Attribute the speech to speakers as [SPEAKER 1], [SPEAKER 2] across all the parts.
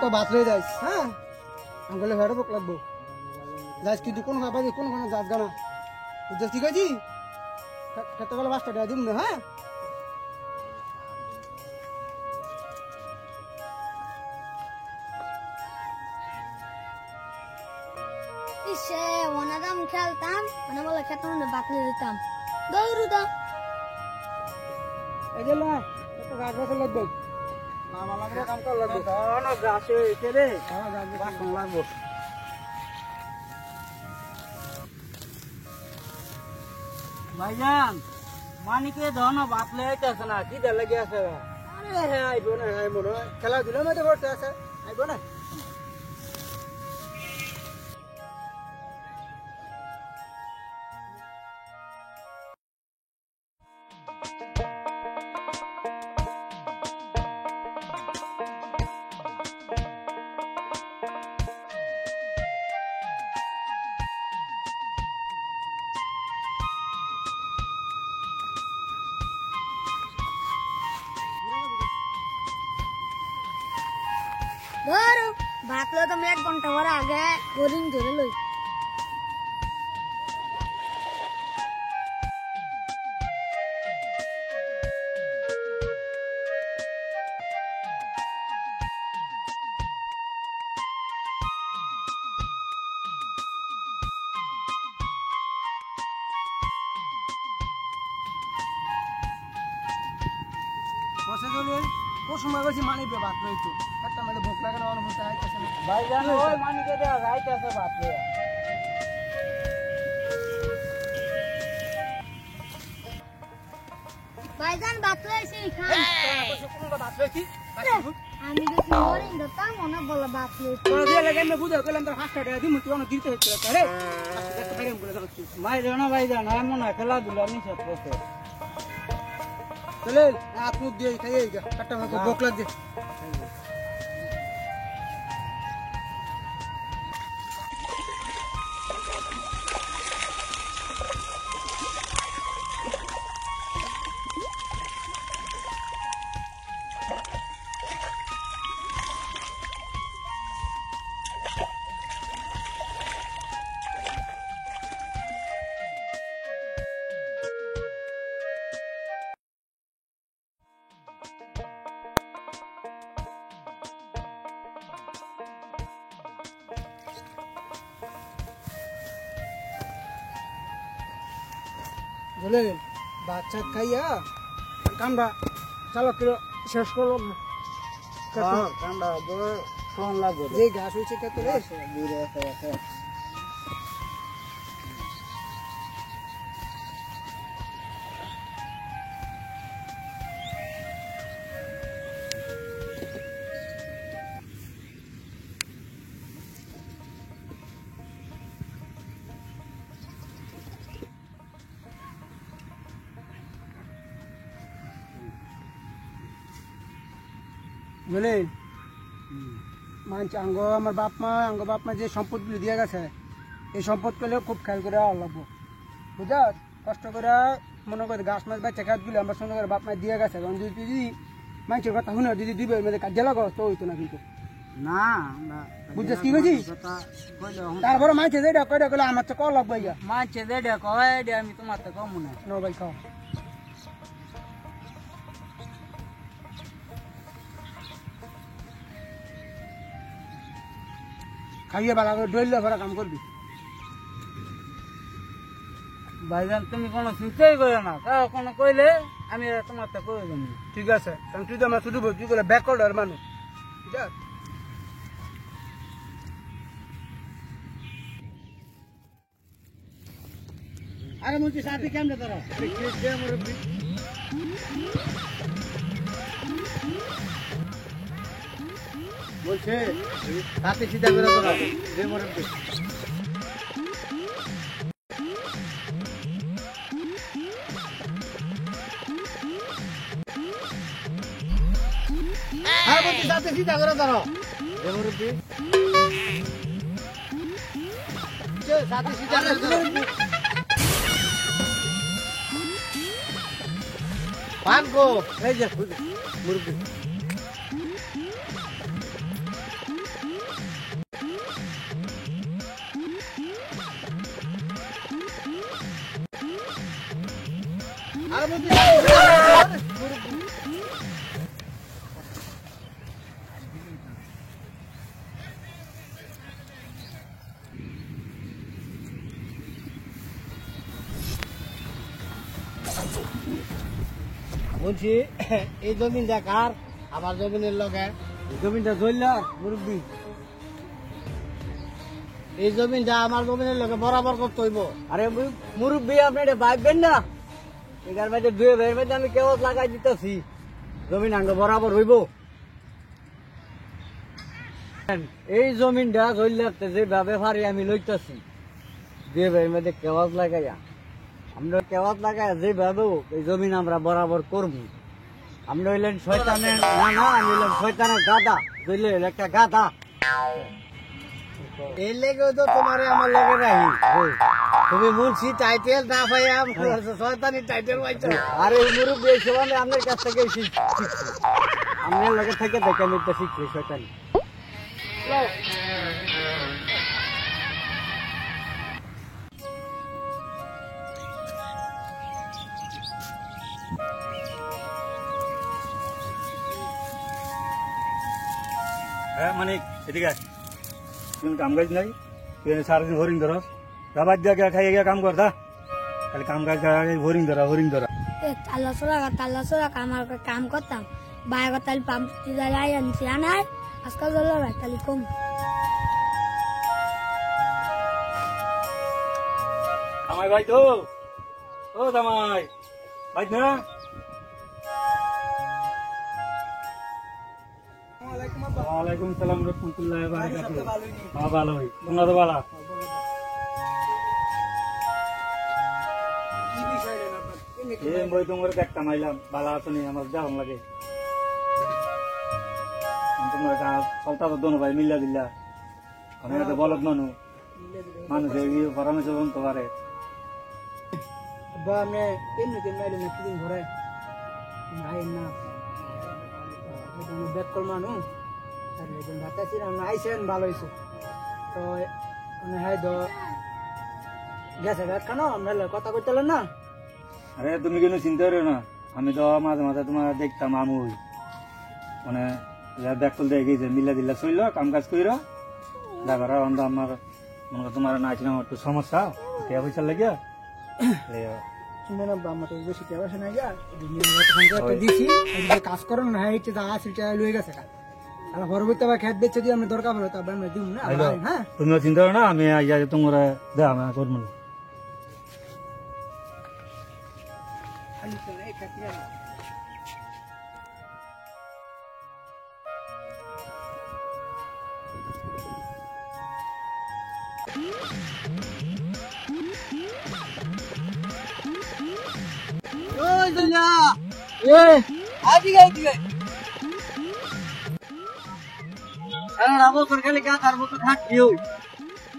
[SPEAKER 1] তো ভাত লয়ে যাইস হ্যাঁ আঙ্গুলে ভেড়ে পোক লাগবো যাইস কিন্তু কোন খাবার কোন কোনো যাস গানা বুঝছিস ঠিক আছে খেতে গেলে 5 টাকা দিম না হ্যাঁ
[SPEAKER 2] ইসে ওনাদাম খেলতাম মানে বলে খেতাম না বাতলে দিতাম গরু দাম
[SPEAKER 1] এই যে লয় তো গাছ বসে লাগবে মামা লাগবে কাম কর লাগবে না গাছে এসে রে হ্যাঁ গাছ লাগবে ভাইজান মানিকে ধন বাতলে আইতাছে না কি দে লাগি আছে আরে হ্যাঁ আইবো না আইবো না খেলা দিলে মধ্যে করতে আছে আইবো না
[SPEAKER 2] গরু বাতলে তো 1 ঘন্টা পরে আগে গরিন ধরে লই
[SPEAKER 1] বসে চলে কোন সময় গেছি মানিবে ভাত লইতো একটা মানে ভোক লাগে না অনুভূতি আইতাছে না
[SPEAKER 3] ভাইজান ওই মানিকে দেয়া যাইতেছে ভাত লইয়া
[SPEAKER 2] ভাইজান বাতলে এসে খান
[SPEAKER 1] কোনটা ভাত লইছি
[SPEAKER 2] আমি যদি গরিন ধরতাম মনে বলে বাতলে
[SPEAKER 1] তোরা দিয়ে লাগে আমি বুঝা গেলাম তোর 5 টাকা দিমু তুই অনেক দিতে হচ্ছে আরে একটা বাইরে বলে যাচ্ছিস
[SPEAKER 3] ভাইজান এমন না খেলাধুলা নিষেধ করছে
[SPEAKER 1] চলে হাত মুখ দিয়ে খাইয়ে গা একটা আমাকে ভোক লাগছে বলে বাচ্চা খাইয়া কামড়া চালক শেষ করলো
[SPEAKER 3] ঠান্ডা বড় ফোন লাগবে
[SPEAKER 1] যে ঘাস হয়েছে কত রে
[SPEAKER 3] দূরে আছে
[SPEAKER 1] বলে মানছি আমার বাপ মা যে সম্পদগুলি দিয়ে গেছে এই সম্পদ করলে খুব খেয়াল করে লাগবো বুঝা কষ্ট করে মনে করে গাছ মাছ বাচ্চা খাতগুলি আমরা শুনে করে বাপ মা দিয়ে গেছে কারণ যদি মানুষের কথা শুনে যদি দিবে কাজে লাগাও তো হইতো না কিন্তু
[SPEAKER 3] না
[SPEAKER 1] বুঝছিস কি বলছিস তারপরে মানছে যেটা কয়টা করলে আমার তো কল লাগবে ইয়া
[SPEAKER 3] মানছে দেড় কয় আমি তোমার তো কম না
[SPEAKER 1] নো ভাই খাও খাইয়ে ভালো করে ডইলে ভরা কাম করবি
[SPEAKER 3] ভাইজান তুমি কোনো চিন্তাই করে না কারো কোনো কইলে আমি তোমার তো করে দেবো
[SPEAKER 1] ঠিক আছে কারণ তুই তো আমার শুধু তুই করে ব্যাকওয়ার্ডার মানুষ ঠিক আছে
[SPEAKER 3] আরে বলছি সাথে কেমনে তারা
[SPEAKER 1] বলছে সাথে সিধা করে তোরা যে মরে
[SPEAKER 3] হ্যাঁ বলছি সাথে সিধা করে তারা যে মুরব্বী সাথে সিধা করে পান গো এই যে মুরব্বী
[SPEAKER 4] বলছি এই জমিনটা কার? আমার জমিনের লগে
[SPEAKER 1] জমিটা ধরলা মুরব্বী,
[SPEAKER 4] এই জমিনটা আমার জমিনের লগে বরাবর করতে হইব।
[SPEAKER 1] আরে মুরব্বী আপনি এটা ভাববেন না, এটার মধ্যে দুই ভাইয়ের মধ্যে আমি কেবল লাগাই দিতেছি, জমিন আঙ্গ বরাবর হইব। এই জমিনটা ধরলাতে যেভাবে পারি আমি লইতেছি, দুই ভাইয়ের মধ্যে কেওয়াজ লাগাইয়া আমরা কেওয়াজ লাগাইয়া যেভাবে এই জমিন আমরা বরাবর করবো। আমরা হইলেন শয়তানের না, আমি হইলাম শয়তানের গাদা, বুঝলে একটা গাদা।
[SPEAKER 4] এর লেগেও তো তোমার আমার লগে রাহি, তুমি মুন্সি টাইটেল না পাইয়া শয়তানি টাইটেল পাইছো।
[SPEAKER 1] আরে মুরব্বী এই সময় আপনার কাছ থেকে শিখছি, আপনার লগে থেকে দেখে আমি তো শিখছি শয়তানি।
[SPEAKER 5] হ্যাঁ মানে এদিকে আয়। তুমি কাম কাজ নাই, তুই সারাদিন হরিং ধরস, রাবার দিয়ে খাইয়ে গিয়ে কাম কর দা, খালি কাম কাজ হরিং ধরা হরিং ধরা।
[SPEAKER 2] তাল্লা সোরা আমার কাম করতাম বাইরে তালি পাম্প যাই আনছি আনার আজকাল জল তালি কম।
[SPEAKER 5] জামাই ভাই তো, ও জামাই ভাই না, ওয়ালাইকুম সালাম রহমতুল্লাহ বারাকাতুহু। হ্যাঁ ভালো ভাই, তোমরা তো ভালো? এই বই তোমার দেখতাম আইলাম, ভালো আছো নি? আমার যাওয়ান লাগে, তোমরা সলতা তো দোনো ভাই মিল্লা দিল্লা, আমি তো বলদ মানুষের পরামর্শ বলতে পারে।
[SPEAKER 1] বা আপনি কেন কেন মাইলেন একদিন ঘরে নাই না ব্যাক কল মানুষ ভাতাছি না আইসেন ভালো হয়েছে তো হ্যাঁ তো গেছে কেন আমরা কথা কইতে না।
[SPEAKER 5] আরে তুমি কিন্তু চিন্তা করো না, আমি তো মাঝে মাঝে তোমার দেখতাম আমুই মানে ব্যাগ তুলতে গিয়েছে মিল্লা দিল্লা চলল কাম কাজ কইরা দেখো অন্ধ আমার মনে করো তোমার না ছিলাম একটু সমস্যা টাকা পয়সা লাগিয়া
[SPEAKER 1] শুনে না আমার তো বেশি টাকা পয়সা নাই দিছি কাজ করেন না হ্যাঁ এটা আসিটা লয়ে গেছে আর পরবর্তী আবার খেত বেচে দিয়ে আমি দরকার পড়ে তবে আমি দিব না। হ্যাঁ
[SPEAKER 5] তুমিও চিন্তা করো না, আমি তোমার দেখ আমি করবো না।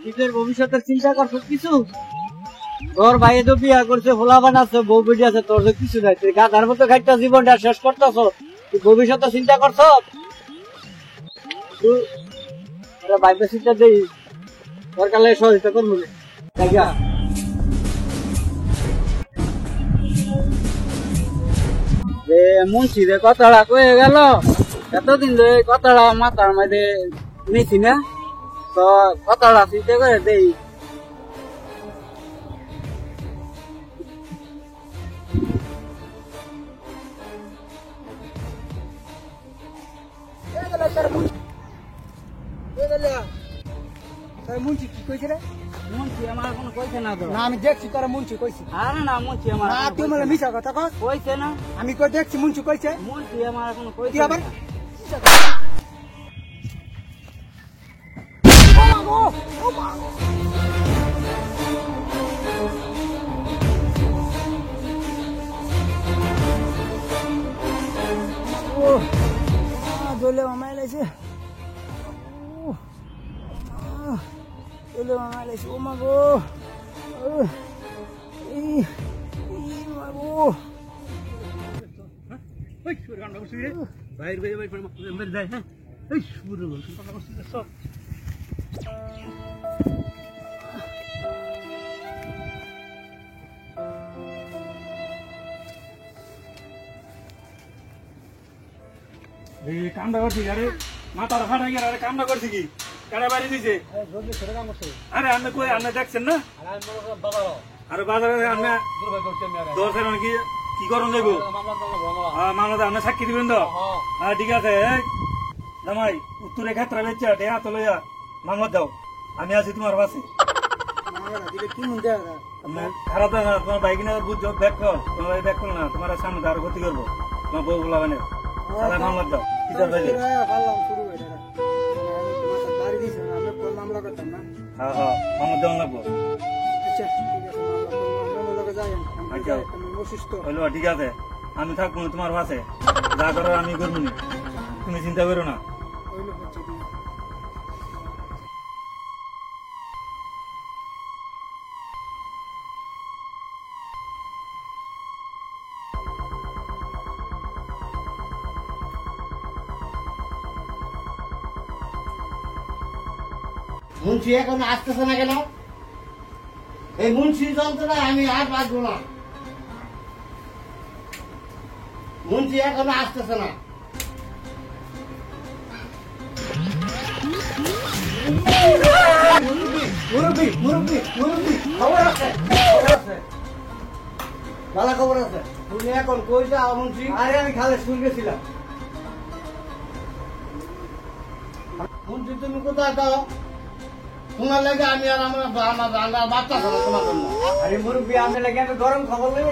[SPEAKER 1] নিজের ভবিষ্যতের চিন্তা করছো কিছু? তোর ভাই তো বিয়া করছে, ফোলা বানাচ্ছে, বউ বেটি আছে, তোর তো কিছু নাই, তুই গাধার মতো খাইটা জীবনটা শেষ করতেছ, তুই ভবিষ্যৎ চিন্তা করছ? ভাইবে চিন্তা দেই তোর কালে সহযোগিতা করবো মুন্সি রে কথাটা কয়ে গেল, এতদিন ধরে কথাটা মাথার মধ্যে নিছি না, তো কথাটা চিন্তা করে দেই। মুন্সি কি কইছে রে? মুন্সি আমার কোনো কইছে না তো। না আমি দেখছি তোরা মুন্সি কইছি। আরে না মুন্সি আমার না, তুই মানে মিছা কথা কস। কইছে না, আমি কই দেখছি মুন্সি কইছে। মুন্সি আমার কোনো কইছে না। দলে মামাই লাইছে, দলে মামাই লাইছে, ও মা গো,
[SPEAKER 5] এই কামটা করছি আরে মাথার ফাটাই গেল আরে কামটা করছি কি কারা বাড়ি দিছে
[SPEAKER 4] জলদি ছেড়ে কাম করছে
[SPEAKER 5] আরে আপনি কই আপনি দেখছেন না
[SPEAKER 4] আর আমি মনে করি বাবারও
[SPEAKER 5] আরে বাজারে আপনি
[SPEAKER 4] দুর্ভাগ্য করছি আমি আরে
[SPEAKER 5] দশের কি কি করুন যাবো
[SPEAKER 4] মামলা মামলা
[SPEAKER 5] মামলা আপনি সাক্ষী দিবেন তো হ্যাঁ ঠিক আছে জামাই উত্তরে ক্ষেত্রে বেচা টেহা তো লইয়া মামলা দাও আমি আছি তোমার পাশে
[SPEAKER 1] কি মন দেয়
[SPEAKER 5] খারাপ না তোমার বাইক না বুঝছো ব্যাক কল তোমার ব্যাক কল না তোমার সামনে আরো ক্ষতি করবো তোমার বউ বলা মানে তাহলে মামলা দাও কি করবে
[SPEAKER 1] পারলাম শুরু হয়ে যাবে বাড়ি দিয়েছে আমি মামলা করতাম না
[SPEAKER 5] হ্যাঁ হ্যাঁ মামলা দেওয়া লাগবো
[SPEAKER 1] আচ্ছা ঠিক আছে মামলা যাই
[SPEAKER 5] আচ্ছা
[SPEAKER 1] আমি অসুস্থ
[SPEAKER 5] হইলো ঠিক আছে আমি থাকবো না তোমার পাশে যা করার আমি করবো না তুমি চিন্তা করো না
[SPEAKER 1] হইলো হচ্ছে কি
[SPEAKER 4] মুন্সি এখন আসতেছে না কেন এই মুন্সি যন্ত্রণা আমি আর বাঁচবো না মুন্সি এখনো আসতেছে না মুরব্বী মুরব্বী মুরব্বী খবর আছে ভালো খবর আছে তুমি এখন কই যাও মুন্সি আরে আমি খালে শুন গেছিলাম মুন্সি তুমি কোথায় যাও তোমার লাগে আমি আর আমার বাচ্চা খাবো তোমার জন্য আরে মুরব্বী আপনার লাগে আমি গরম খবর নেই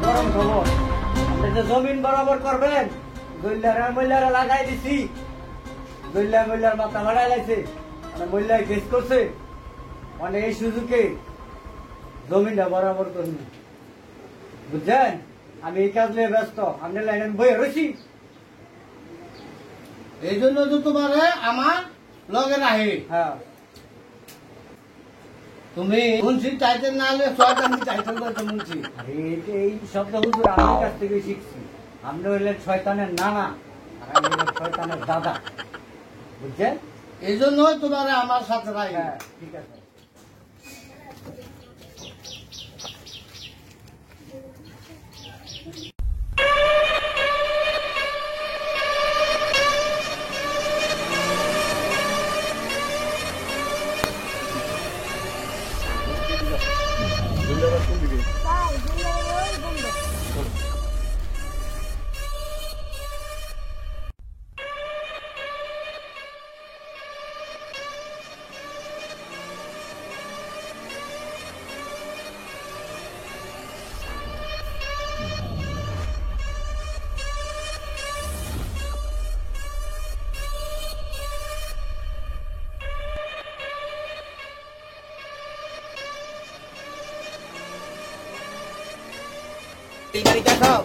[SPEAKER 4] গরম খবর আপনি যে জমিন বরাবর করবেন মহিলারা লাগাই দিছি মহিলার মাথা ভাড়াই লাগছে মহিলায় কেস করছে মানে এই সুযোগে জমিনটা বরাবর করবো বুঝছেন আমি এই কাজ নিয়ে ব্যস্ত আপনার লাইনে আমি বইয়ে রয়েছি এই জন্য তো তোমার আমার লগে রাহি হ্যাঁ তুমি মুন্সি টাইটেল না হলে শয়তানি টাইটেল করতে মুন্সি আরে এই শব্দ হুজুর আমার কাছ থেকে শিখছি আপনি হইলেন শয়তানের নানা আর আমি হইলাম শয়তানের দাদা বুঝছেন এই জন্যই তোমার আমার সাথে রাই হ্যাঁ ঠিক আছে ডেলিভারিটা দাও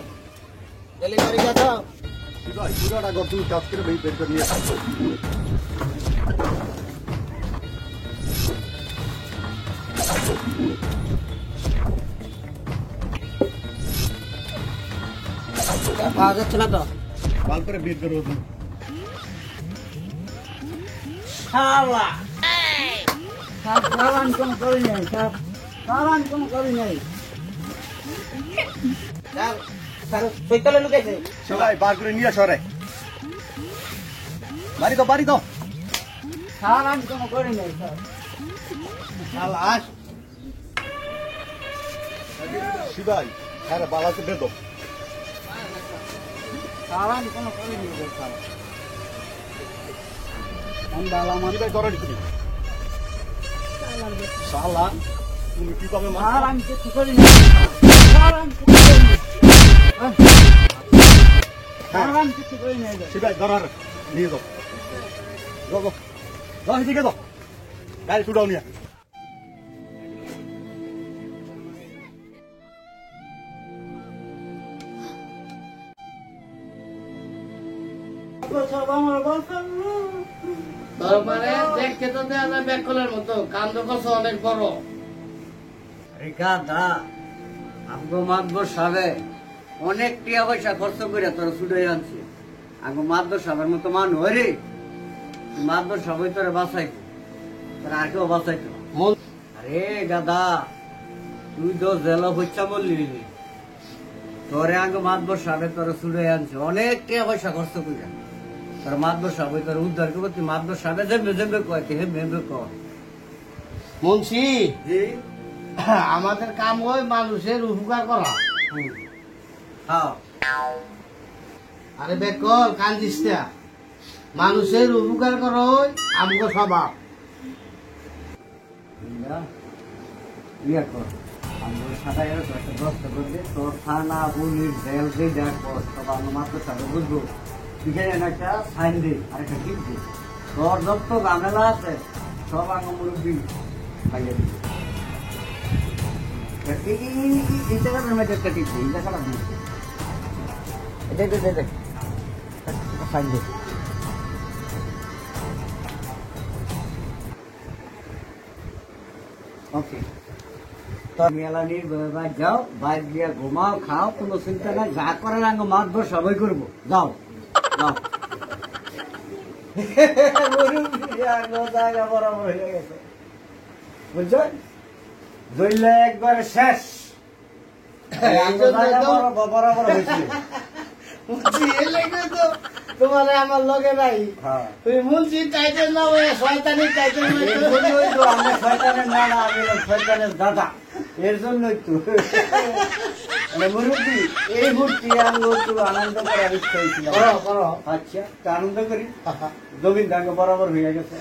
[SPEAKER 4] ডেলিভারিটা দাও
[SPEAKER 6] পুরাটা ঘর তুমি কাজ করে বের করে নিয়ে আসো
[SPEAKER 4] পাওয়া যাচ্ছে না তো
[SPEAKER 6] ভাল করে বের করো
[SPEAKER 4] শালা সাবান কোন করি নাই সাবান কোন করি নাই চৈতলে লুকাইছে
[SPEAKER 6] সবাই বার করে নিয়ে আসো রে বাড়ি দাও
[SPEAKER 4] সাবান কোন করি নাই স্যার শালা আস
[SPEAKER 6] শিবাই হ্যাঁ বালাতে বেদো
[SPEAKER 4] সাবান কোন করি নাই স্যার
[SPEAKER 6] শিবাই ধরো তুমি শালা তুমি কি পাবে মা
[SPEAKER 4] সাবান কিছু করি নাই সাবান কিছু করি নাই সাবান কিছু করি নাই
[SPEAKER 6] শিবাই ধরার নিয়ে যাও যাও এদিকে যাও গাড়ি ছুটাও নিয়ে
[SPEAKER 4] তোর মানে দেখতে তো দেয়া যায় ব্যাকলের মতো কান্দ করছে অনেক বড় রেখা আমগো মাতবর সাবে অনেক টিয়া পয়সা খরচ করে তোর ছুটাই আনছে আমগো মাতবর সাবের মতো মান হয় রে মাতবর সবাই তোরে বাঁচাইতো তোর আর কেউ বাঁচাইতো আরে গাদা তুই তো জেলা হচ্ছা বললি তোরে আগে মাতবর সাহেব তোর ছুড়ে আনছে অনেক টাকা পয়সা খরচ করে তোর মাতবর সাহেব তোর উদ্ধার করবো তুই মাতবর সাহেব জেবে জেবে কয় হেবে হেবে কয় মুন্সি আমাদের কাম হয় মানুষের উপকার করা হ্যাঁ আরে বেকল কান্দিস না মানুষের উপকার করো আমগো স্বভাব ইয়া কর আমগো সাদা এর একটা দস্ত করবে তোর থানা পুলিশ জেল যে যা কর সব আমরা মাত্র সাথে বুঝবো বিকেলে একটা সাইন দে আর একটা টিপ দে তোর যত ঝামেলা আছে সব আঙ্গ মুরব্বী খাইয়ে দিবে এই জায়গাটার মধ্যে একটা টিপ দে এই জায়গাটা দিচ্ছে এটা দে দে সাইন দে ওকে তো মেলা নিয়ে যাও বাইরে গিয়ে ঘুমাও খাও কোনো চিন্তা নাই যা করার আগে মাতবর সবাই করবো যাও যাও জায়গা বরাবর হয়ে গেছে বুঝছো জইলে একবারে শেষ বরাবর হয়েছিল তোমার আমার লগে নাই তুমি মুন্সি টাইটেল না ওই শয়তানি টাইটেল আমরা শয়তানের না না আমি শয়তানের দাদা এর জন্যই তো মুরব্বী এই মূর্তি আমি একটু আনন্দ করার ইচ্ছা হয়েছিল করো আচ্ছা তো আনন্দ করি জমিন দাঙ্গ বরাবর হয়ে গেছে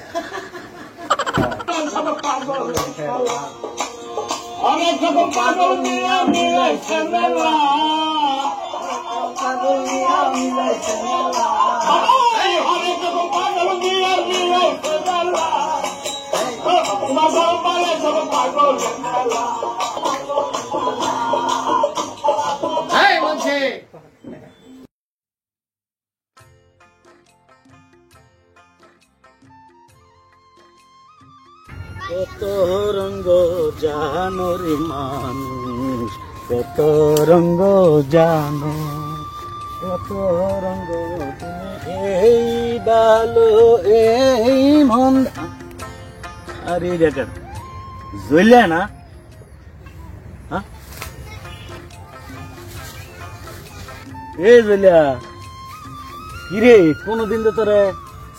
[SPEAKER 4] অনেক পাগল মিয়া মিলাইছে মেলা পাগল মিয়া মিলাইছে মেলা অনেক পাগল মিয়া মিলাইছে মেলা পাগল মিলাইছে পাগল মেলা এই বলছে কত রঙ্গ জানো রে মানুষ কত রঙ্গ জানো কত রঙ্গ তুমি এই ভালো এই মন আরে দেখেন জ্বললে না এই জ্বলিয়া কিরে কোনদিন তো তোরা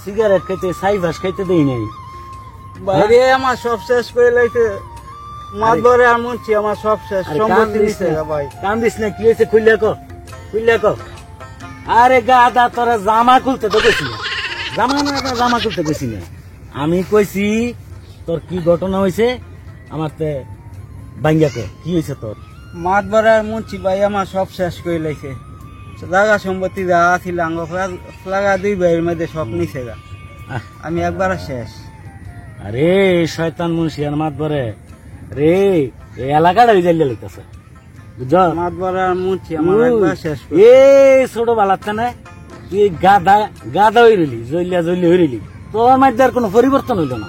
[SPEAKER 4] সিগারেট খাইতে সাইভাস খাইতে দেই নাই
[SPEAKER 3] বাইরে আমার সব শেষ করে লাইছে মাতবরে আর মুন্সি আমার সব শেষ সম্পত্তি নিছে ভাই
[SPEAKER 4] কান্দিস না কি হয়েছে খুললে কো আরে গাদা তোরা জামা খুলতে তো গেছি না জামা খুলতে গেছি না আমি কইছি তোর কি ঘটনা হয়েছে আমার তে বাঙ্গা কো কি হয়েছে তোর
[SPEAKER 3] মাতবরে আর মুন্সি ভাই আমার সব শেষ করে লাইছে জায়গা সম্পত্তি যা ছিল আঙ্গ লাগা দুই ভাইয়ের মধ্যে সব নিছে গা আমি একবার শেষ
[SPEAKER 4] আরে শয়তান মুন্সিয়ান মাতবরে রে এই এলাকাটা ওই জায়গা লাগতেছে বুঝছ
[SPEAKER 3] মাতবরে আর মুন্সি আমার একবার শেষ
[SPEAKER 4] এ ছোট বালাচ্ছে না তুই গাদা হয়ে রইলি জলিয়া হয়ে রইলি তোর মধ্যে আর কোনো পরিবর্তন হইল না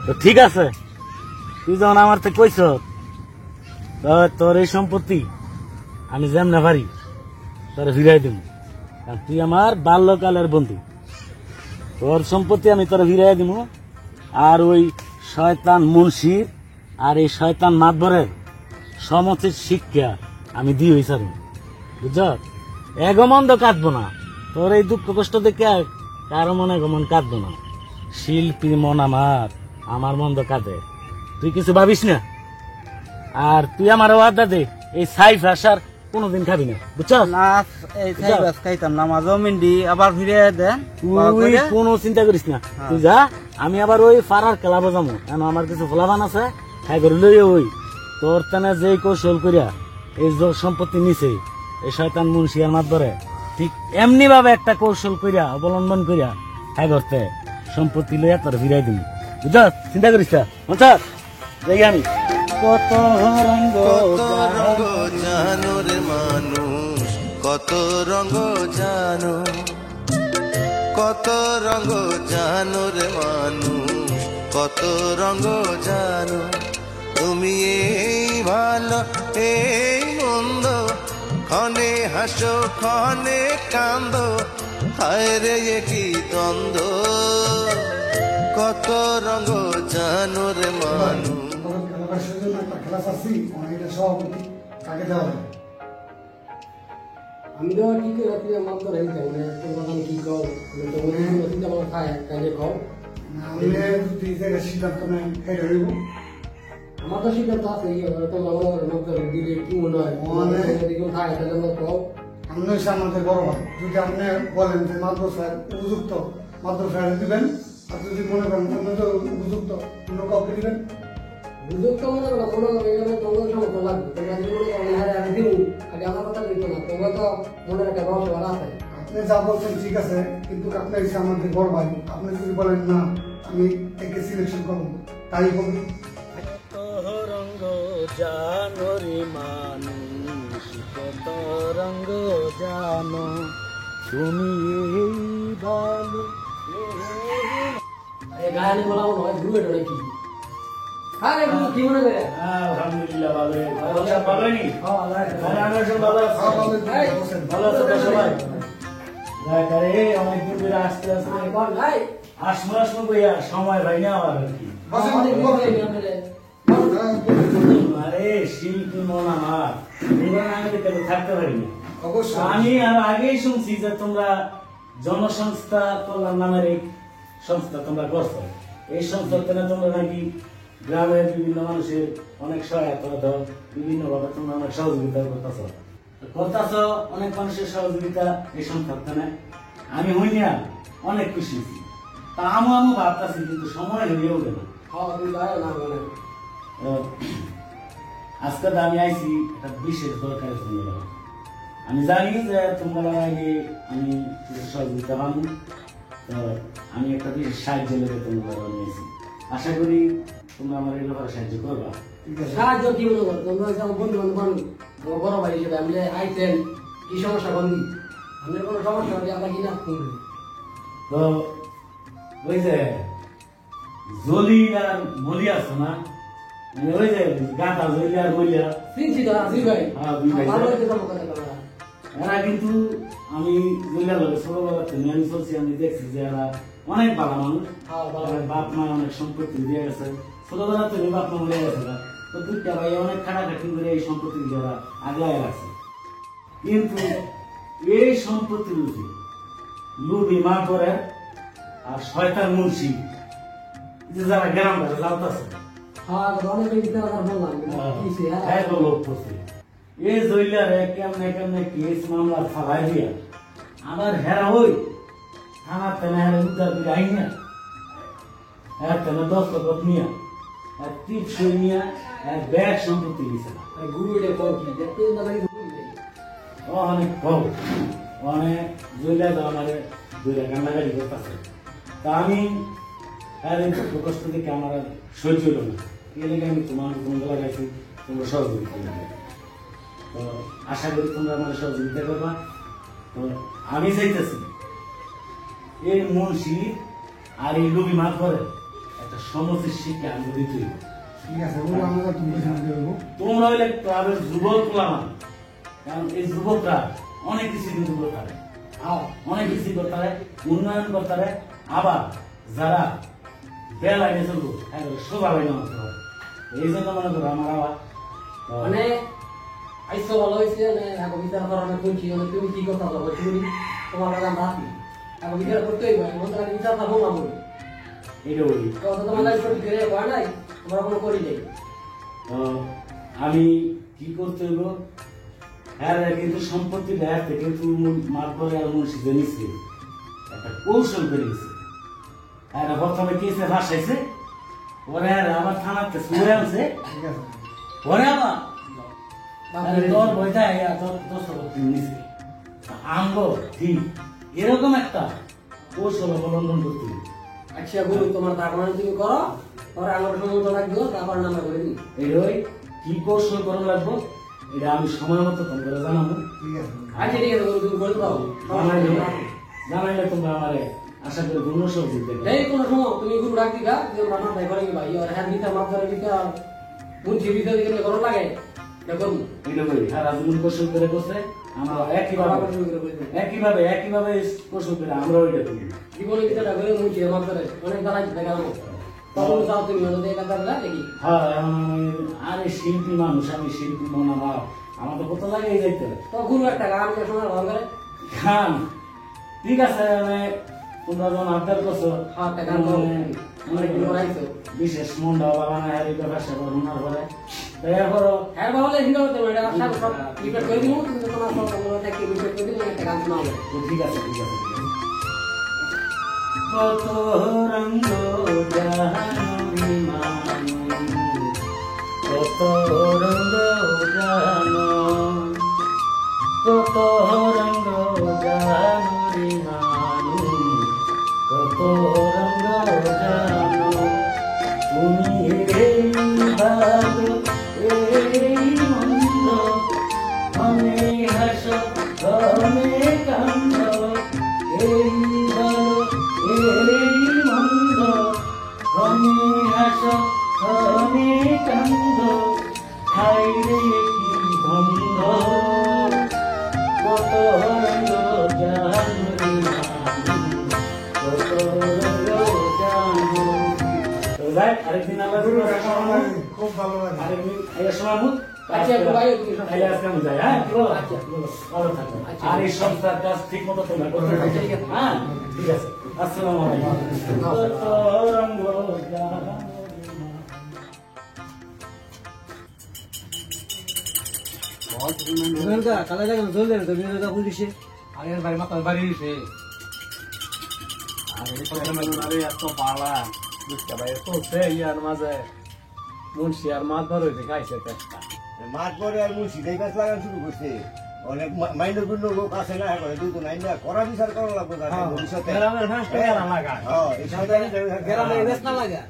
[SPEAKER 4] তো ঠিক আছে তুই যখন আমার থেকে কইস তোর এই সম্পত্তি আমি যেমন পারি তোর ফিরাই দেব কারণ তুই আমার বাল্যকালের বন্ধু তোর সম্পত্তি আমি তোর ফিরাই দিব আর ওই শয়তান মুন্সির আর এই শয়তান মাতবরের সমচিত শিক্ষা আমি দিয়ে হইসার বুঝছ এগমন তো কাঁদবো না তোর এই দুঃখ কষ্ট দেখে কারো মনে এগমন কাঁদবো না শিল্পী মন আমার মন তো কাঁদে তুই কিছু ভাবিস না আর তুই আমার ওয়াদা দে এই সাইফ আসার কোনোদিন খাবি না বুঝছ
[SPEAKER 3] না এই সাইবাস খাইতাম না আমার জমিন দি আবার ফিরে দেন
[SPEAKER 4] তুই কোনো চিন্তা করিস না তুই যা আমি আবার ওই ফারার খেলা বোঝামো কেন আমার কিছু ফলাবান আছে খাই করে লই ওই তোর তেনে যে কৌশল করিয়া এই সম্পত্তি নিছে এই শয়তান মুন্সিয়ার মাতবরে ঠিক এমনি ভাবে একটা কৌশল করিয়া অবলম্বন করিয়া খাই করতে সম্পত্তি লইয়া তোর ফিরাই দিবি বুঝছ চিন্তা করিস না বুঝছ দেখি আমি কত রঙ্গ
[SPEAKER 7] জানো রে মানুষ কত রঙ্গ জানো কত রঙ্গ জানো রে মানুষ কত রঙ্গ জানো তুমি এই ভালো এই মন্দ ক্ষণে হাসো ক্ষণে কান্দো হায় রে কি দ্বন্দ্ব কত রঙ্গ জানো রে মানুষ
[SPEAKER 1] আমি তো কি করে তুই আমার তো রই যাও না তোর কথা কি কও তুমি তো বলি তুমি তো আমার খায় কাজে খাও
[SPEAKER 6] আমি তুই থেকে সিদ্ধান্ত নেই হেরে হইব
[SPEAKER 1] আমার তো সিদ্ধান্ত আছে এই তো আমার মত দিলে কি মনে হয় যদি কেউ খায় তাহলে আমরা খাও
[SPEAKER 6] আপনি হচ্ছে আমাদের বড় ভাই যদি আপনি বলেন যে মাদ্রাসার উপযুক্ত মাদ্রাসায় দিবেন আর যদি মনে করেন অন্য তো উপযুক্ত অন্য কাউকে দিবেন
[SPEAKER 1] বুঝুক তো মনে করো কোনো এখানে তোমার সমস্যা লাগবে তোমরা যদি মনে করো হ্যাঁ আমি দিব আগে আমার কথা দিত না তোমরা তো মনে একটা রহস্য ভালো আছে
[SPEAKER 6] আপনি যা বলছেন ঠিক আছে কিন্তু আপনি হচ্ছে আমাদের বড় ভাই আপনি যদি বলেন না আমি একে সিলেকশন করবো তাই হবে
[SPEAKER 3] রঙ্গ জানো রে মানুষ কত রঙ্গ জানো তুমি এই ভালো
[SPEAKER 1] এই গানে বলা নয় গ্রুপে ডরে কি আরে গ্রুপ কি মনে করে
[SPEAKER 5] আলহামদুলিল্লাহ ভালো ভালো নি
[SPEAKER 1] হ্যাঁ আল্লাহ
[SPEAKER 5] আমরা সব ভালো আছি ভালো আছো তো সবাই আরে অনেকদিন ধরে আসতে আসতে
[SPEAKER 1] বল ভাই
[SPEAKER 5] আসমো কইয়া সময় ভাই না আর কি আরে শিল্পী মন আমার এবার আমি তো থাকতে পারিনি
[SPEAKER 6] অবশ্যই
[SPEAKER 5] আমি আর আগেই শুনছি যে তোমরা জনসংস্থা কল্যাণ নামের এই সংস্থা তোমরা করছো এই সংস্থাতে তোমরা নাকি গ্রামের বিভিন্ন মানুষের অনেক সহায়তা দাও বিভিন্ন ভাবে তোমরা অনেক সহযোগিতা করতেছ অনেক মানুষের সহযোগিতা এই সংস্থানে আমি হইনা অনেক খুশি হয়েছি তা আমি ভাবতেছি কিন্তু সময় হয়ে ওঠে না
[SPEAKER 1] হ্যাঁ তুই ভাই না বলে
[SPEAKER 5] আজকে তো আমি আইছি একটা বিশেষ দরকারের জন্য আমি জানি যে তোমরা আগে আমি সহযোগিতা পাবো তো আমি একটা বিশেষ সাহায্য লেগে তোমরা নিয়েছি আশা করি তোমরা আমার এই ব্যাপারে সাহায্য করবা
[SPEAKER 1] সাহায্য কি মনে করো তোমরা যেমন বন্ধু বান্ধব বড় ভাই হিসেবে আমি আইতেন কি সমস্যা বন্ধু আমি কোনো সমস্যা হলে আমরা কিনা করবো
[SPEAKER 5] তো ওই যে জলি আর মলি আছে না মানে ওই যে গাঁথা জলি আর মলিয়া
[SPEAKER 1] চিনছি তো দুই ভাই
[SPEAKER 5] হ্যাঁ, দুই ভাই।
[SPEAKER 1] ভালো হইতে তোমার কথা তোমরা
[SPEAKER 5] এরা কিন্তু আমি জলিয়া লগে ছোটবেলা থেকে আমি চলছি আমি দেখছি যে এরা অনেক ভালো মানুষ
[SPEAKER 1] হ্যাঁ ভালো
[SPEAKER 5] এরা বাপ মা অনেক সম্পত্তি দিয়ে গেছে ছোটবেলা থেকে বাপ মা মরে গেছে না। তো দুইটা ভাই অনেক খাটাখাটি করে এই সম্পত্তি যারা আগলায় রাখছে কিন্তু এই সম্পত্তি লুবি মা করে আর শয়তান মুন্সি যে যারা গ্রাম ঘরে যাওতাছে
[SPEAKER 1] হ্যাঁ অনেক দিন আমার বললাম কি সে
[SPEAKER 5] এক লোক করছে এই জইলারে কেমনে কেমনে কেস মামলা ফালাই দিয়া আবার হেরা হই থানার তেনে হেরা উদ্ধার করে আই না এক তেনে 10 লক্ষ নিয়া এক টিপসই নিয়া এক ব্যাগ সম্পত্তি দিছে না
[SPEAKER 1] গুরু এটা কও কি দেখতে না লাগে গুরু নেই
[SPEAKER 5] অনেক কম অনেক জইলা আমারে দুইটা কান্নাকাটি করতেছে তা আমি কষ্ট দেখে আমার আর সহ্য হলো না এই লেগে আমি তোমাকে লাগাইছি তোমরা সহযোগিতা করবে তো আশা করি তোমরা আমার সহযোগিতা করবা তো আমি চাইতেছি এই মুন্সি আর এই লুবি মাছ করে একটা সমষ্টির শিক্ষা আমি দিতে হইব।
[SPEAKER 6] ঠিক আছে ওগুলো আমরা তুমি বুঝে দেবো
[SPEAKER 5] তোমরা হইলে ক্লাবের যুবক পোলামান কারণ এই যুবকরা অনেক কিছু কিন্তু করতে পারে অনেক কিছু করতে পারে উন্নয়ন করতে পারে আবার যারা বেলায় চলবো সোজা লাইনে আনতে হবে এই জন্য মনে করো আমার আবার
[SPEAKER 1] মানে আইসো ভালো হয়েছে মানে এখন বিচার করার আমি বলছি মানে তুমি কি কথা বলো তুমি তোমার কথা আমরা আছি এখন বিচার করতে হইব এখন তো বিচার না বললাম বলি
[SPEAKER 5] এটা বলি
[SPEAKER 1] কথা তোমার লাইফ করে ফিরে কয় নাই তোমরা কোনো করি নাই
[SPEAKER 5] তো আমি কি করতে হইব হ্যাঁ কিন্তু সম্পত্তি দেয় কিন্তু মারপরে আর মুন্সিতে নিচ্ছে একটা কৌশল করে গেছে হ্যাঁ প্রথমে কেসে ফাঁসাইছে পরে আর আমার থানাতে শুয়ে আনছে
[SPEAKER 6] ঠিক আছে
[SPEAKER 5] পরে আবার তোর বইটা নিছে আনলো ঠিক এরকম একটা কৌশল অবলম্বন করতে হবে।
[SPEAKER 1] আচ্ছা গুরু তোমার তার মানে তুমি করো পরে আমার সময় লাগবে তারপর নামে করে দিই
[SPEAKER 5] এরই কি কৌশল করা লাগবো এটা আমি সময় মতো তোমাদের জানাবো
[SPEAKER 6] ঠিক আছে
[SPEAKER 1] আচ্ছা ঠিক আছে গুরু তুমি বলতে পারো
[SPEAKER 5] জানাইলে তোমরা আমার আশা করি কোনো সহযোগিতা করবে।
[SPEAKER 1] এই কোনো সময় তুমি গুরু ডাক দিবা যে আমরা মাথায় করে ভাই আর হ্যাঁ বিচার মাথায় বিচার মুন্সি বিচার দিকে করো লাগে দেখুন
[SPEAKER 5] এটা করি আর আজীবন কৌশল করে বসে আমরা একইভাবে কৌশল করে আমরা ওইটা করি
[SPEAKER 1] জীবনে বিচারটা করে মুন্সি মাথায় অনেক দাঁড়াই দেখা যাবো তখন যাও তুমি ওদের দেখা যাবে নাকি
[SPEAKER 5] হ্যাঁ আরে শিল্পী মানুষ আমি শিল্পী মনে আমার আমার তো কত লাগে এই যাইতে
[SPEAKER 8] তো গুরু একটা গান কে শোনা ভালো করে
[SPEAKER 5] গান ঠিক আছে মানে তোমরা যখন আবদার করছো
[SPEAKER 8] হ্যাঁ একটা গান করো
[SPEAKER 5] মানে কি
[SPEAKER 8] বানাইছো
[SPEAKER 5] বিশেষ মনটা বাবানা এই ব্যবসা করে শোনার পরে তো এরপরও
[SPEAKER 8] হ্যাঁ ভালো হিরো হতে পারে সব সব রিপেয়ার করে দিব কিন্তু তোমার সব তোমার একটা রিপেয়ার করে দিব একটা গান শোনাবো
[SPEAKER 5] তো ঠিক আছে ঠিক আছে কত রঙ্গ জাহানি মানু কত রঙ্গ জানো কত রঙ্গ জাহানি মানু কত রঙ্গ জানো তুমি এই ভালো এই মন্দ আমি হাস আমি কান্দ এই ভালো এই মন্দ আমি হাস আমি কান্দ খাই রে কি বন্ধ কত রঙ্গ জানো কত রঙ্গ জানো তো যাই আরেকদিন আবার
[SPEAKER 6] খুব ভালো লাগে
[SPEAKER 5] আরেকদিন এই শোনাবো
[SPEAKER 8] আচ্ছা ভাই
[SPEAKER 5] তাহলে আজকে আমি যাই হ্যাঁ ভালো থাকো আর এই সংস্থার কাজ ঠিক মতো তোমরা করতে থাকো হ্যাঁ ঠিক আছে আসসালামু আলাইকুম কত রঙ্গ জানো
[SPEAKER 1] কালা দেখেন চলে তো বিনোদা পুলিশে
[SPEAKER 8] আরে ভাই মাথা বাড়ি দিছে
[SPEAKER 5] আরে এত পালা
[SPEAKER 8] বুঝতে ভাই তো সে ইয়ার মাঝে মুন্সি আর মাছ ধরে খাইছে পেটটা
[SPEAKER 4] মাঠ পরে আর মুন্সি দেই গাছ লাগানো শুরু করছে অনেক মাইন্ডের বিভিন্ন লোক আছে না করে দুটো নাই না করা বিচার করা লাগবে তার ভবিষ্যতে
[SPEAKER 8] গ্রামের ফাঁসটা গেলাম লাগা
[SPEAKER 4] হ্যাঁ এই সরকারি
[SPEAKER 8] গ্রামের বেশ না লাগা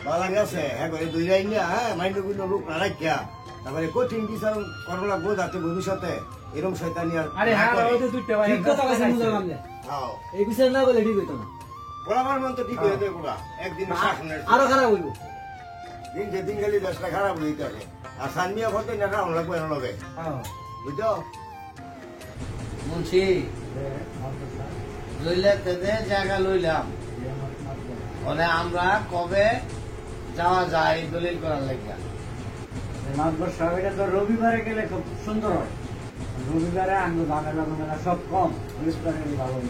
[SPEAKER 4] ভালো গেছে হ্যাঁ করে দুই লাইন না হ্যাঁ মাইন্ডের বিভিন্ন লোক না রাখিয়া তারপরে কঠিন বিচার করা লাগবে যাতে ভবিষ্যতে এরকম শয়তানি আর
[SPEAKER 8] আরে হ্যাঁ ওই তো দুইটা ভাই
[SPEAKER 1] ঠিক কথা কইছেন বুঝলাম না
[SPEAKER 4] হ্যাঁ
[SPEAKER 1] এই বিষয় না বলে ঠিক হইতো না
[SPEAKER 4] বরাবর মন তো ঠিক হয়ে যাবে পুরা একদিন শাসনের
[SPEAKER 1] আরো খারাপ হইব
[SPEAKER 4] দিন যে দিন গেলে দেশটা খারাপ হইতে হবে আর সানমিয়া ভর্তি না রাউন্ড লাগবে না লবে বুঝছো
[SPEAKER 3] মুন্সি লইলে তেদে জায়গা লইলাম মানে আমরা কবে যাওয়া যায় দলিল করার লেখা
[SPEAKER 1] মাতবর সাহেব এটা তো রবিবারে গেলে খুব সুন্দর হয় রবিবারে আনন্দ ঝামেলা মামেলা সব কম বৃহস্পতিবার গেলে ভালো হয়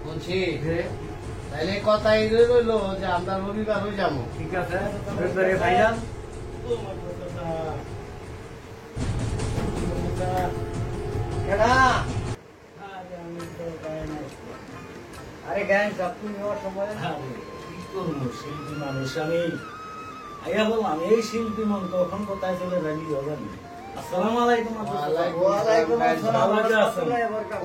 [SPEAKER 3] মুন্সি তাহলে কথাই রইলো যে আমরা রবিবার হয়ে যাবো
[SPEAKER 1] ঠিক আছে রবিবারে ফাইনাল
[SPEAKER 3] কেডা
[SPEAKER 1] আরে জ্ঞান সব তুমি হওয়ার সময়
[SPEAKER 5] কি করবো শিল্পী মানুষ আমি আইয়া বললাম এই শিল্পী মন কখন কোথায় চলে যাবি হবে আসসালামু আলাইকুম
[SPEAKER 3] ওয়ালাইকুম আসসালাম।
[SPEAKER 5] ভালো আছেন?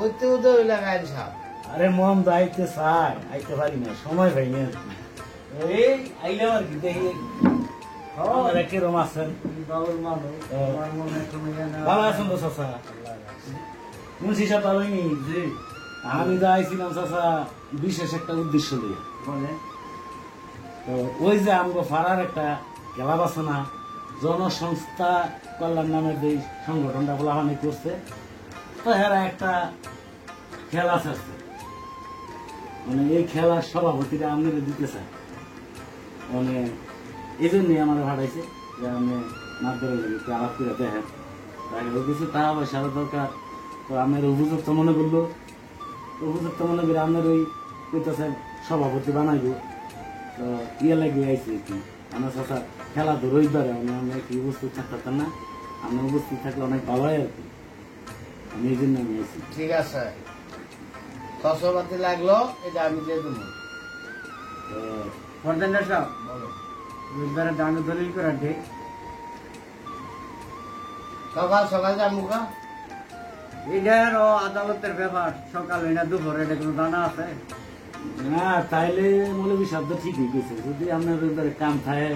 [SPEAKER 3] উঠতে উঠতে হইলা গাইল সাহেব
[SPEAKER 5] আরে মন তো আইতে চাই আইতে পারি না সময় পাই না এই আইলাম আর কি দেখি আপনারা কিরম আছেন
[SPEAKER 1] বাবুর মানুষ আমার মনে তুমি
[SPEAKER 5] ভালো আছেন তো চাচা মুন্সি সাহেব ভালোই নি
[SPEAKER 1] জি
[SPEAKER 5] আমি তো আইছিলাম চাচা বিশেষ একটা উদ্দেশ্য দিয়ে
[SPEAKER 1] বলে
[SPEAKER 5] তো ওই যে আমগো ফাড়ার একটা ক্লাব আছে না জনসংস্থা কল্যাণ নামের যে সংগঠনটা বলাহানি করছে তো হেরা একটা খেলা ছাড়ছে মানে এই খেলার সভাপতিরা আপনারা দিতে চায় মানে এই জন্যই আমার ভাড়াইছে যে আমি মাধ্যমে একটু আলাপ করে দেখেন তাই ওই কিছু টাকা পয়সার দরকার তো আপনার অভিযোগ তো মনে করলো অভিযোগ তো মনে করি আপনার ওই কইতেছেন সভাপতি বানাইবো তো ইয়ে লাগে আইসি কি আমার চাচা খেলা তো রবিবারে আমি কি উপস্থিত থাকতাম না আমি উপস্থিত থাকলে অনেক ভালো হয় আর কি আমি এই জন্য আমি আইসি
[SPEAKER 3] ঠিক আছে ছশোপাতি লাগলো এটা আমি দিয়ে দেবো
[SPEAKER 5] তো
[SPEAKER 1] ফরদান্ডার সাহেব রবিবারে দামি দলিল করে দে
[SPEAKER 3] সকাল সকাল যাবো কা
[SPEAKER 1] এটার আদালতের ব্যাপার সকাল হয় না দুপুর এটা কোনো জানা আছে
[SPEAKER 5] না তাইলে মৌলবী শব্দ ঠিকই গেছে যদি আপনার রবিবারে কাম থাকে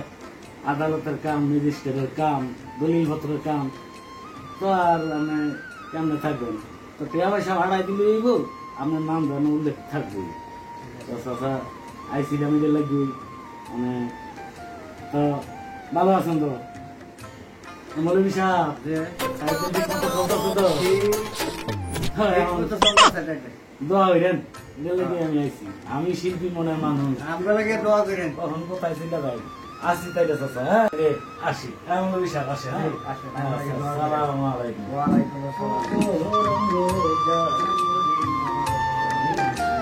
[SPEAKER 5] আদালতের কাম ম্যাজিস্ট্রেটের কাম দলিল পত্রের কাম তো আর আমি কেমনে থাকবেন তো টিয়া পয়সা ভাড়াই দিলে এইব আপনার নাম ধরেন উল্লেখ থাকবে তো চাচা আইসিলাম এদের লাগবে মানে তো ভালো আছেন তো মৌলবী সাহেব
[SPEAKER 1] যে
[SPEAKER 5] সাইকেল ঠিক মতো চলতেছে তো হ্যাঁ,
[SPEAKER 1] এই মতো চলতেছে এটা।
[SPEAKER 5] দোয়া হইলেন এদের লাগি আমি আইসি আমি শিল্পী মনের মানুষ
[SPEAKER 1] আমরা লাগে দোয়া করেন
[SPEAKER 5] তখন কোথায় ছিল ভাই আসি তাইলে চাচা, হ্যাঁ আসি, এমন বিশাল আসে, হ্যাঁ আসসালামু আলাইকুম।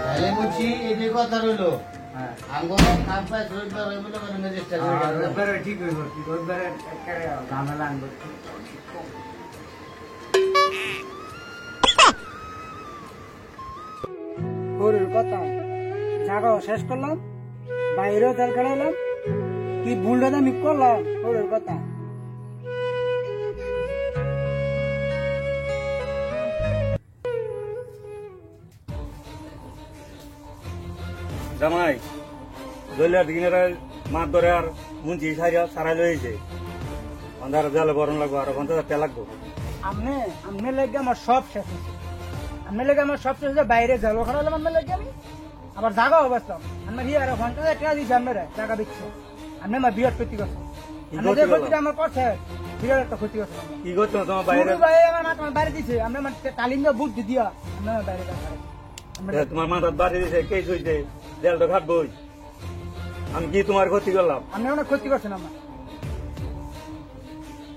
[SPEAKER 4] তাহলে বলছি এই যে কথা রইলো আমগো কাজ পাই রবিবার রইলো করে ম্যাজিস্ট্রেট করে গেল
[SPEAKER 1] রোববারে ঠিক হইব রোববারে একেবারে ঝামেলা আনবো ওর কথা জাগা শেষ করলাম বাইরেও তেল খেলাইলাম কি ভুলটা আমি করলাম ওর কথা
[SPEAKER 5] জামাই দলিয়ার দিনের মাছ ধরে আর মুঞ্চি সারাই লইছে অন্ধার জলে বরণ লাগবো আর 50,000 টাকা লাগবো।
[SPEAKER 1] আমনে লাগে আমার সব শেষ হয়েছে আমনে লাগে আমার সব শেষ হয়েছে বাইরে জল খারালাম আমনে লাগে আমি আবার জাগাও বসলাম আমার হিয়ার 50,000 টাকা দিয়েছি আপনারা টাকা দিচ্ছে আপনি আমার বিরাট ক্ষতি করছে আমাদের ক্ষতিটা আমার করছে বিরাট একটা ক্ষতি করছে
[SPEAKER 5] কি করছো তোমার বাইরে?
[SPEAKER 1] ভাই আমার মাথা বাইরে দিছে আমরা তালিম বুদ্ধি দিয়া আমরা বাইরে
[SPEAKER 5] তোমার মাথার বাড়ি দিছে কেস হইছে জেলটা খাটবই, আমি কি তোমার ক্ষতি করলাম?
[SPEAKER 1] আপনি অনেক ক্ষতি করছেন আমার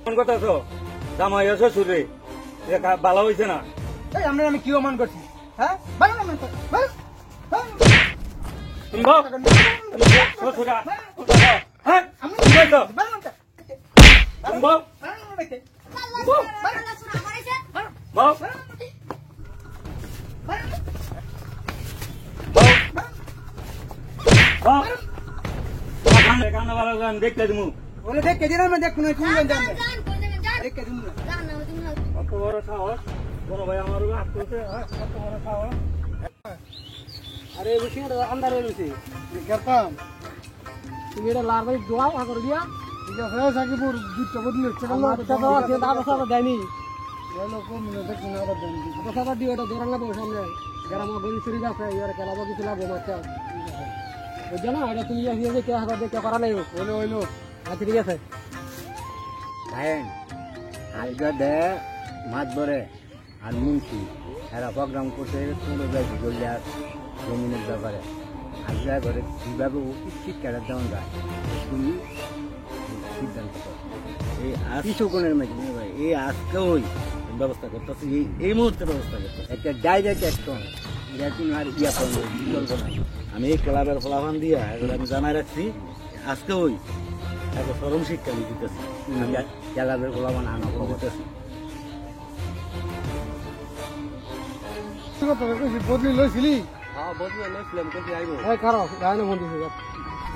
[SPEAKER 5] কোন কথা তো জামাই এসো সুরে ভালো হয়েছে না?
[SPEAKER 1] এই আমরা আমি কি অমান করছি হ্যাঁ ভালো না
[SPEAKER 5] তুমি ভাও শ্বশুরা হ্যাঁ
[SPEAKER 1] আমি
[SPEAKER 5] কি করছো?
[SPEAKER 1] ভালো না
[SPEAKER 5] তুমি ভাও ভাও ভাও কান্না ভালো দেখতে তুমি
[SPEAKER 1] বলে দেখ কেদিন আমরা দেখ কোন কোন জান দেখ কেদিন
[SPEAKER 5] কত বড় সাহস বড় ভাই আমার হাত করছে, কত বড় সাহস।
[SPEAKER 1] আরে বুঝি আন্দার হইছে করতাম তুমি এটা লারবাই দোয়া করে দিয়া ঠিক আছে সাকিবুর দুটো বদলি হচ্ছে আচ্ছা তো আছে দাদা সাহেব দেয়নি বলো কম না দেখ না আবার দেন কথা বাদ দিও এটা দৌড়ান লাগবে সামনে গ্রাম গলি চুরি আছে ইয়ার খেলাবো কিছু লাগবে মাত্র বুঝছো না এটা তুমি আসিয়ে যে কে হাতে দেখে করা নাই হইলো হইলো আচ্ছা ঠিক আছে
[SPEAKER 4] ভাইন আজকে দে মাছ ধরে আর মুন্সি এরা প্রোগ্রাম করতে কোনো যাইছি গলিয়ার জমিনের ব্যাপারে আজকে করে কীভাবে উচিত শিক্ষাটা দেওয়া যায় তুমি সিদ্ধান্ত করো এই কিছুক্ষণের মধ্যে ভাই এই আজকেই ব্যবস্থা করতেছি এই মুহূর্তে ব্যবস্থা করতেছি একটা ডাইরেক্ট অ্যাকশন এটা তুমি আর ইয়া করবো বলবো না আমি এই ক্লাবের ফলাফান দিয়ে এগুলো আমি জানাই রাখছি আজকেই একটা চরম শিক্ষা আমি দিতেছি আমি ক্লাবের ফলাফান আনা করতেছি
[SPEAKER 6] বদলি লইছিলি
[SPEAKER 4] হ্যাঁ বদলে লইছিলাম কিন্তু আইবো
[SPEAKER 1] এই খারাপ গায়না ফোন দিছে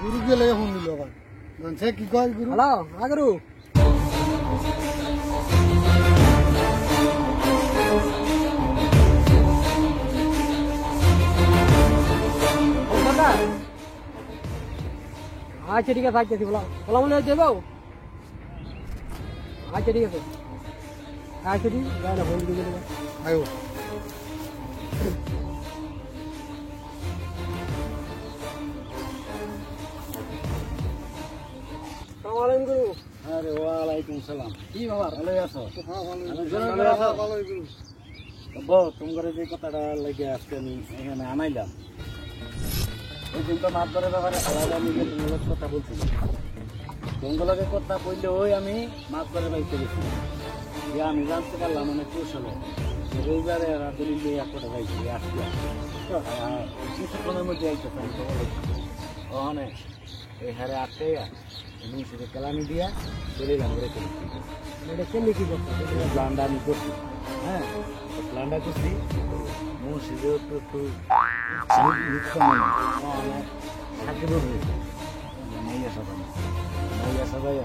[SPEAKER 6] গুরু গিয়ে লেগে ফোন দিল আবার সে কি কয় গুরু
[SPEAKER 1] হ্যালো আগরু আচ্ছা ঠিক আছে আসতেছি বলা মনে হচ্ছে যাবো আচ্ছা ঠিক আছে আচ্ছা ঠিক গায়না ফোন দিয়ে দেবো
[SPEAKER 6] আয়ো
[SPEAKER 1] সালামালাইকুম গুরু
[SPEAKER 4] আরে ওয়ালাইকুম সালাম
[SPEAKER 1] কি বাবা
[SPEAKER 4] ভালো আছো
[SPEAKER 6] ভালোই গুরু
[SPEAKER 4] তোমার যে কথাটা লেগে আজকে আমি এখানে আনাইলাম ওই দিন তো মাছ ধরার ব্যাপারে আলাদা আমি তোমার কথা বলছিলাম জঙ্গলের কথা বললে ওই আমি মাছ ধরে বাইতে গেছি যে আমি জানতে পারলাম অনেক কৌশলে রবিবারে দলিল দিয়ে এক কথা পাইছি আসছি কিছুক্ষণের মধ্যে আইতেছে আমি খবর ওখানে এই হারে আটকে মুন্সিকে কেলানি দিয়া দলিল আমি রেখে দিচ্ছি
[SPEAKER 1] এটা কেমনি কি করতে
[SPEAKER 4] প্ল্যানটা আমি করছি হ্যাঁ প্ল্যানটা করছি মুন্সিদের একটু থাকতে বলবি মাইয়া সবাই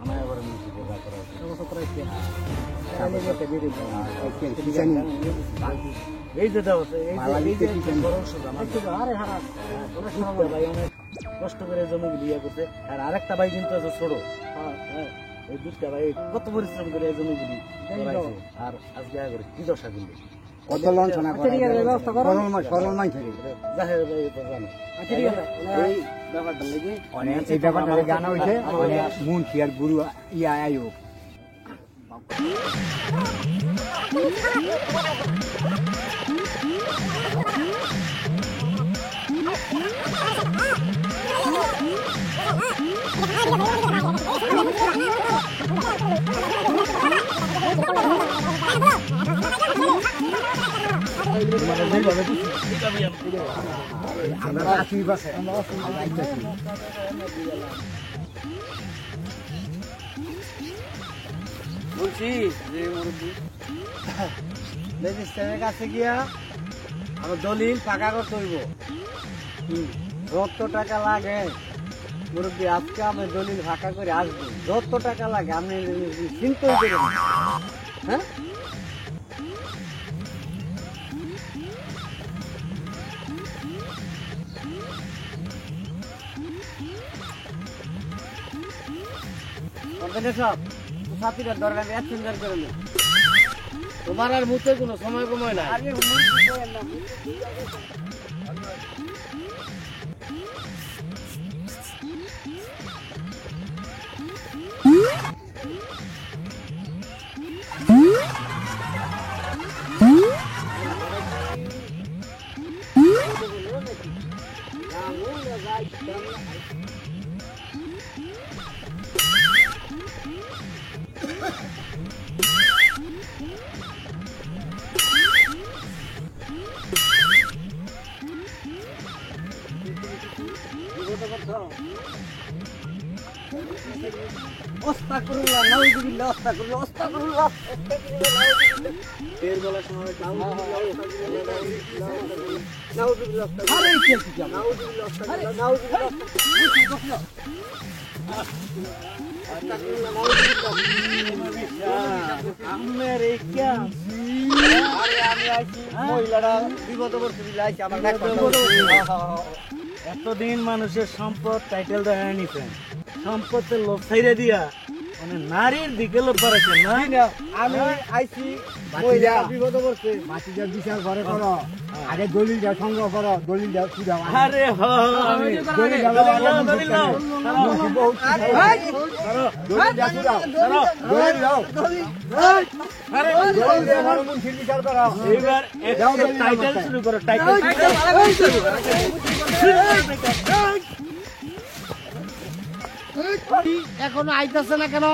[SPEAKER 4] আমার এবার মুন্সিকে যা করা এই যে
[SPEAKER 1] আরে হারাত
[SPEAKER 4] ভাই অনেক কষ্ট করে জমি বিয়ে করছে আর আরেকটা ভাই কিন্তু আছে ছোট হ্যাঁ এই দুধটা ভাই কত পরিশ্রম করে এই জমিগুলি করাইছে আর আজকে করে কি দশা কিন্তু কত লঞ্চনা করে
[SPEAKER 1] ব্যবস্থা করো
[SPEAKER 4] সরল মাইছে জাহের ভাই তো জানে
[SPEAKER 1] ঠিক আছে
[SPEAKER 4] এই ব্যাপারটা লেগে
[SPEAKER 6] এই ব্যাপারটা জানা হয়েছে মুন্সি আর গুরু ইয়া আয়ো
[SPEAKER 2] Thank you.
[SPEAKER 4] বলছি যে মুরব্বী রেজিস্ট্রারের কাছে গিয়া আমার দলিল ফাঁকা করতে হইব। যত টাকা লাগে মুরব্বী আজকে আমি দলিল ফাঁকা করে আসবো, যত টাকা লাগে আপনি চিন্তাই করেন। হ্যাঁ সব সাথীরা দরকার অ্যাক্সিডেন্ট করে না, তোমার আর মুহূর্তে কোনো সময় কময় না। অস্তাগফিরুল্লাহ, নাউযুবিল্লাহ, অস্তাগফিরুল্লাহ, অস্তাগফিরুল্লাহ, অস্তাগফিরুল্লাহ। এর গলা শোনা হয় নাউযুবিল্লাহ, আরে কি কি নাউযুবিল্লাহ, অস্তাগফিরুল্লাহ, নাউযুবিল্লাহ, অস্তাগফিরুল্লাহ, নাউযুবিল্লাহ। আমের এই কি আরে আমি আইছি মহিলারা বিপদ করতে দিলাইছি আমার
[SPEAKER 5] এতদিন মানুষের সম্পদ টাইটেল দেওয়া নিছেন, সম্পদের লোভ ছাইরে দিয়া মানে নারীর দিকে লোভ বাড়াইছেন না।
[SPEAKER 4] আমি আইছি মহিলা বিপদ করছে।
[SPEAKER 6] মাটিটা বিচার ঘরে করো, আগে দলিলটা সংগ্রহ করো, দলিলটা সুদাও।
[SPEAKER 5] আরে
[SPEAKER 6] দলিল দাও, দলিল দাও, বিচার করো।
[SPEAKER 5] এবার টাইটেল শুরু করো, টাইটেল
[SPEAKER 4] এখনো আইতাছে না কেন?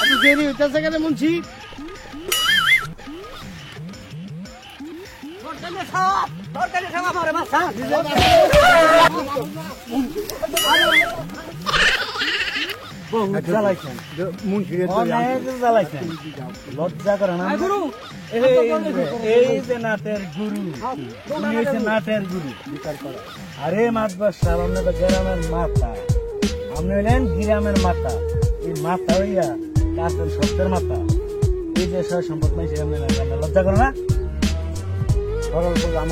[SPEAKER 4] এত দেরি হইতেছে কেন মুন্সি?
[SPEAKER 5] বহুত জ্বালাইছেন, অনেক জ্বালাইছেন, লজ্জা করে না? এই যে নাটের গুরু, উনি হচ্ছে নাটের গুরু। আরে মাতবার সাহেব, আপনি তো গ্রামের মাথা, আপনি হলেন গ্রামের মাথা। এই মাথা হইয়া কাছের শব্দের মাথা, এই যে সব সম্পদ নাই, সে লজ্জা করে না?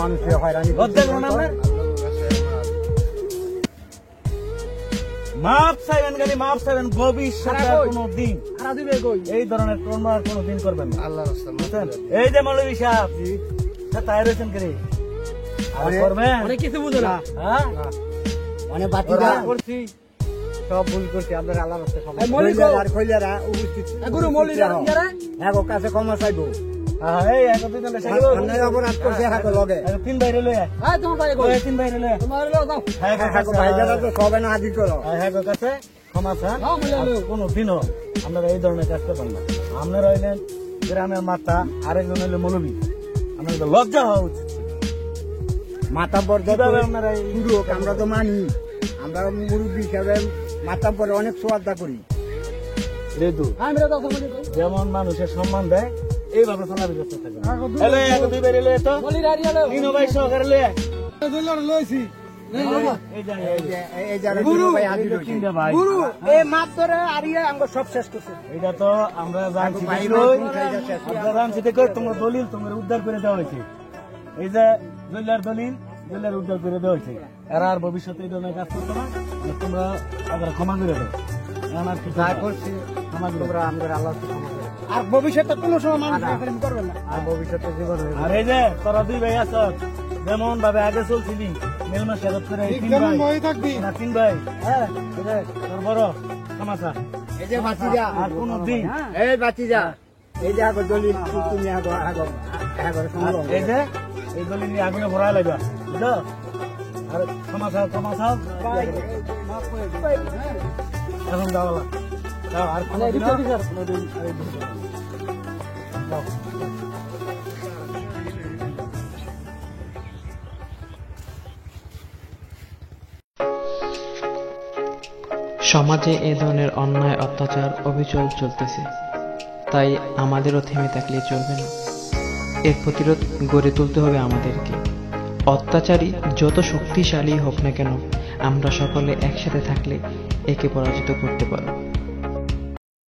[SPEAKER 6] মানুষের হয়রানি
[SPEAKER 5] লজ্জা করে না আপনার? মাপ চাইবেন খালি, মাপ চাইবেন। ভবিষ্যতে কোনো দিন এই ধরনের কর্ম আর কোনো দিন করবেন না। বুঝছেন? এই যে মৌলভী সাহেব তাই রয়েছেন কে করবেন,
[SPEAKER 8] অনেক কিছু বুঝো না।
[SPEAKER 5] হ্যাঁ
[SPEAKER 6] অনেক বাতিদা
[SPEAKER 4] করছি, সব ভুল করছি। আপনার আল্লাহর রাস্তায় সব
[SPEAKER 6] আর খৈলারা উপস্থিত
[SPEAKER 8] গুরু মৌলিরা
[SPEAKER 6] এক কাছে ক্ষমা চাইবো।
[SPEAKER 5] এই একদিন
[SPEAKER 6] আপনার অপরাধ করছে হাতে লগে
[SPEAKER 5] তিন বাইরে লয়ে
[SPEAKER 8] তোমার বাইরে কই?
[SPEAKER 5] তিন বাইরে লয়ে
[SPEAKER 8] তোমার লোক দাও।
[SPEAKER 6] ভাইজারা তো সবে না হাজির করো।
[SPEAKER 5] হ্যাঁ কাছে ক্ষমা চান। কোনো দিনও আপনারা এই ধরনের কাজ করবেন না। আপনারা হইলেন গ্রামের মাথা, আরেকজন হইলে মৌলবী। আপনাদের লজ্জা হওয়া উচিত।
[SPEAKER 6] মাথা পর
[SPEAKER 5] কিভাবে আপনারা এই
[SPEAKER 6] শুরু হোক, আমরা তো মানি, আমরা মুরব্বী হিসাবে মাথা পরে অনেক সোয়াদা করি।
[SPEAKER 5] রেদু
[SPEAKER 8] আমি দাও তোমাকে কই?
[SPEAKER 5] যেমন মানুষের সম্মান দেয় এইভাবে চলার ব্যবস্থা থাকবে। হ্যালো, এক দুই বাইরে লয়ে তো
[SPEAKER 8] মৌলিরা আরিয়া দাও।
[SPEAKER 5] তিনো ভাই সহকারে লয়ে
[SPEAKER 6] লইছি
[SPEAKER 5] এই জায়গায়
[SPEAKER 6] এই যারা গুরু ভাই হাজির হইছে।
[SPEAKER 5] তিনটা ভাই।
[SPEAKER 1] এই মাছ ধরে আরিয়া আমরা সব শেষ করছে।
[SPEAKER 5] এটা তো আমরা জানছি, আমরা জানছি দেখো তোমার দলিল তোমার উদ্ধার করে দেওয়া হয়েছে। এই যে জৈলার দলিল, জৈলার উদ্ধার করে দেওয়া হয়েছে। এরা আর ভবিষ্যতে এই ধরনের কাজ করতো না। তোমরা তাদের ক্ষমা করে দাও। আমার কি
[SPEAKER 4] যা করছি
[SPEAKER 5] ক্ষমা করে
[SPEAKER 4] তোমরা আমাদের আল্লাহ ক্ষমা করে।
[SPEAKER 1] আর ভবিষ্যতে কোনো সময় মানুষ এরকম করবে না।
[SPEAKER 4] আর ভবিষ্যতে জীবন হইবে।
[SPEAKER 5] আর এই যে তোরা দুই ভাই আছ, যেমন ভাবে আগে চলছিলি মেলমা শেরত করে এই তিন ভাই
[SPEAKER 6] থাকবি
[SPEAKER 5] না তিন ভাই, হ্যাঁ এই যে তোর বড় ক্ষমাচা
[SPEAKER 6] এই যে বাতিজা,
[SPEAKER 5] আর কোন দিন
[SPEAKER 6] এই বাতিজা, এই যে আগর দলিল তুমি আগর আগর আগর
[SPEAKER 5] আর এই যে এই দলিল নিয়ে আগুনে ভরা লাগবে, বুঝলো? আর ক্ষমা চাও
[SPEAKER 1] ভাই মাফ করে দিন হ্যাঁ
[SPEAKER 5] এখন যাওয়া যাও আর কোনো দিন কোনোদিন যাও
[SPEAKER 9] সমাজে এ ধরনের অন্যায় অত্যাচার অবিচল চলতেছে, তাই আমাদেরও থেমে থাকলে চলবে না। এর প্রতিরোধ গড়ে তুলতে হবে আমাদেরকে। অত্যাচারী যত শক্তিশালী হোক না কেন, আমরা সকলে একসাথে থাকলে একে পরাজিত করতে পারব।